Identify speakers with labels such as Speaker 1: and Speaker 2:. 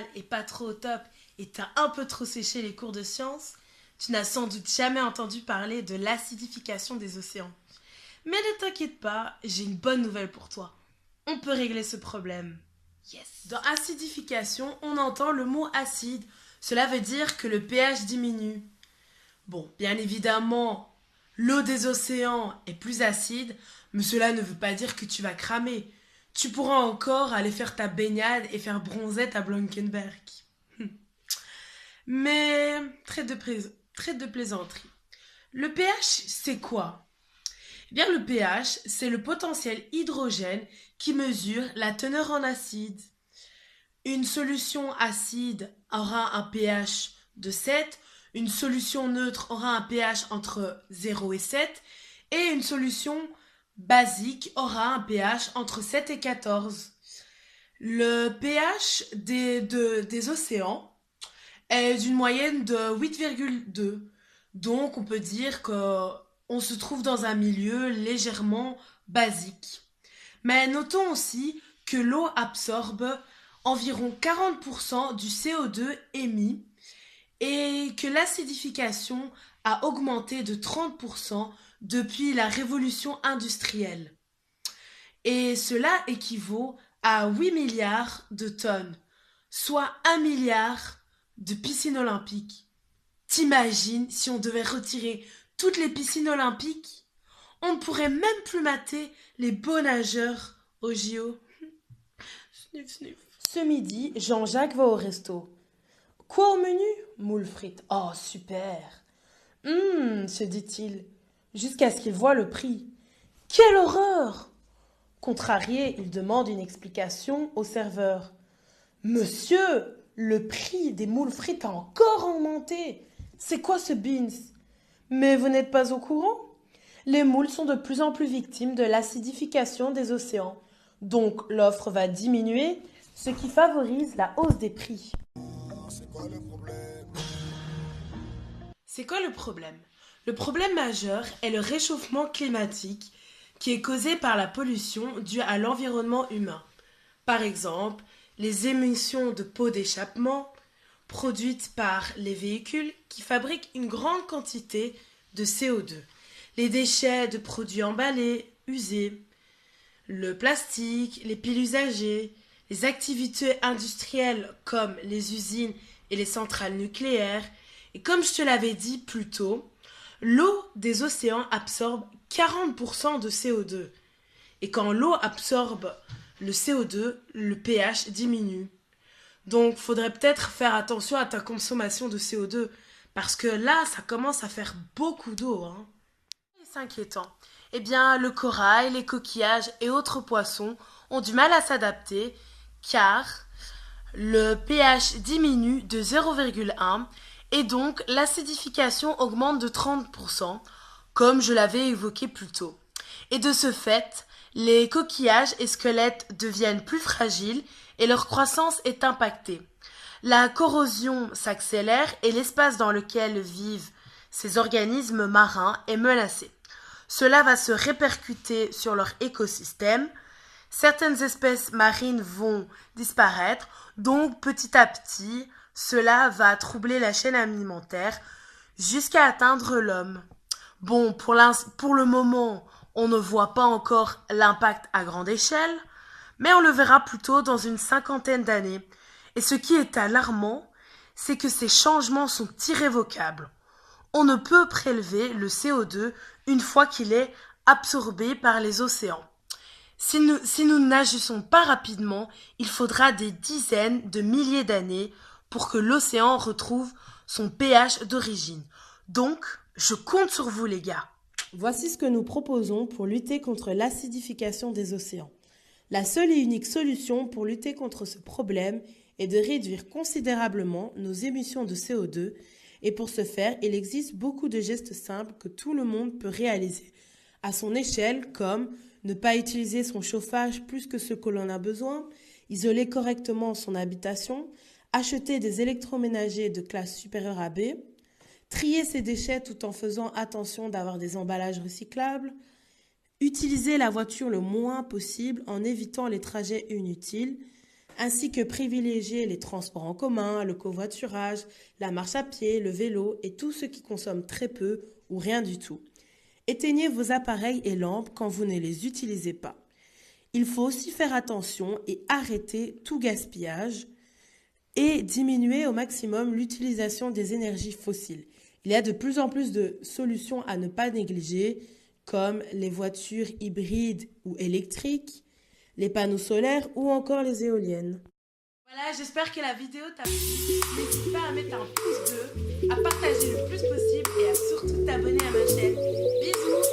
Speaker 1: moral est pas trop au top et t'as un peu trop séché les cours de sciences, tu n'as sans doute jamais entendu parler de l'acidification des océans. Mais ne t'inquiète pas, j'ai une bonne nouvelle pour toi. On peut régler ce problème. Yes. Dans acidification, on entend le mot acide. Cela veut dire que le pH diminue. Bon, bien évidemment, l'eau des océans est plus acide, mais cela ne veut pas dire que tu vas cramer. Tu pourras encore aller faire ta baignade et faire bronzette à Blankenberg. Mais, trêve de plaisanterie. Le pH, c'est quoi? Eh bien, le pH, c'est le potentiel hydrogène qui mesure la teneur en acide. Une solution acide aura un pH de 7, une solution neutre aura un pH entre 0 et 7, et une solution basique aura un pH entre 7 et 14. Le pH des océans est d'une moyenne de 8,2. Donc on peut dire qu'on se trouve dans un milieu légèrement basique. Mais notons aussi que l'eau absorbe environ 40% du CO2 émis et que l'acidification a augmenté de 30% depuis la révolution industrielle. Et cela équivaut à 8 milliards de tonnes, soit 1 milliard de piscines olympiques. T'imagines si on devait retirer toutes les piscines olympiques? On ne pourrait même plus mater les beaux nageurs au JO. Sniff, sniff. Ce midi, Jean-Jacques va au resto. Quoi au menu? Moules frites. Oh, super. Se dit-il, jusqu'à ce qu'il voie le prix. Quelle horreur! Contrarié, il demande une explication au serveur. Monsieur, le prix des moules frites a encore augmenté. C'est quoi ce beans? Mais vous n'êtes pas au courant? Les moules sont de plus en plus victimes de l'acidification des océans. Donc l'offre va diminuer, ce qui favorise la hausse des prix. C'est quoi le problème? C'est quoi le problème? Le problème majeur est le réchauffement climatique qui est causé par la pollution due à l'environnement humain. Par exemple, les émissions de pots d'échappement produites par les véhicules qui fabriquent une grande quantité de CO2, les déchets de produits emballés, usés, le plastique, les piles usagées, les activités industrielles comme les usines et les centrales nucléaires, et comme je te l'avais dit plus tôt, l'eau des océans absorbe 40% de CO2. Et quand l'eau absorbe le CO2, le pH diminue. Donc, faudrait peut-être faire attention à ta consommation de CO2, parce que là, ça commence à faire beaucoup d'eau. C'est inquiétant. Eh bien, le corail, les coquillages et autres poissons ont du mal à s'adapter, car le pH diminue de 0,1 et donc l'acidification augmente de 30%, comme je l'avais évoqué plus tôt. Et de ce fait, les coquillages et squelettes deviennent plus fragiles et leur croissance est impactée. La corrosion s'accélère et l'espace dans lequel vivent ces organismes marins est menacé. Cela va se répercuter sur leur écosystème. Certaines espèces marines vont disparaître, donc petit à petit, cela va troubler la chaîne alimentaire jusqu'à atteindre l'homme. Bon, pour le moment, on ne voit pas encore l'impact à grande échelle, mais on le verra plutôt dans une cinquantaine d'années. Et ce qui est alarmant, c'est que ces changements sont irrévocables. On ne peut prélever le CO2 une fois qu'il est absorbé par les océans. Si nous n'agissons pas rapidement, il faudra des dizaines de milliers d'années pour que l'océan retrouve son pH d'origine. Donc, je compte sur vous les gars. Voici ce que nous proposons pour lutter contre l'acidification des océans. La seule et unique solution pour lutter contre ce problème est de réduire considérablement nos émissions de CO2 et pour ce faire, il existe beaucoup de gestes simples que tout le monde peut réaliser à son échelle comme ne pas utiliser son chauffage plus que ce que l'on a besoin, isoler correctement son habitation, acheter des électroménagers de classe supérieure à B, trier ses déchets tout en faisant attention d'avoir des emballages recyclables, utiliser la voiture le moins possible en évitant les trajets inutiles, ainsi que privilégier les transports en commun, le covoiturage, la marche à pied, le vélo et tout ce qui consomme très peu ou rien du tout. Éteignez vos appareils et lampes quand vous ne les utilisez pas. Il faut aussi faire attention et arrêter tout gaspillage et diminuer au maximum l'utilisation des énergies fossiles. Il y a de plus en plus de solutions à ne pas négliger, comme les voitures hybrides ou électriques, les panneaux solaires ou encore les éoliennes. Voilà, j'espère que la vidéo t'a plu. N'hésite pas à mettre un pouce bleu, à partager le plus possible et à surtout t'abonner à ma chaîne. Bisous!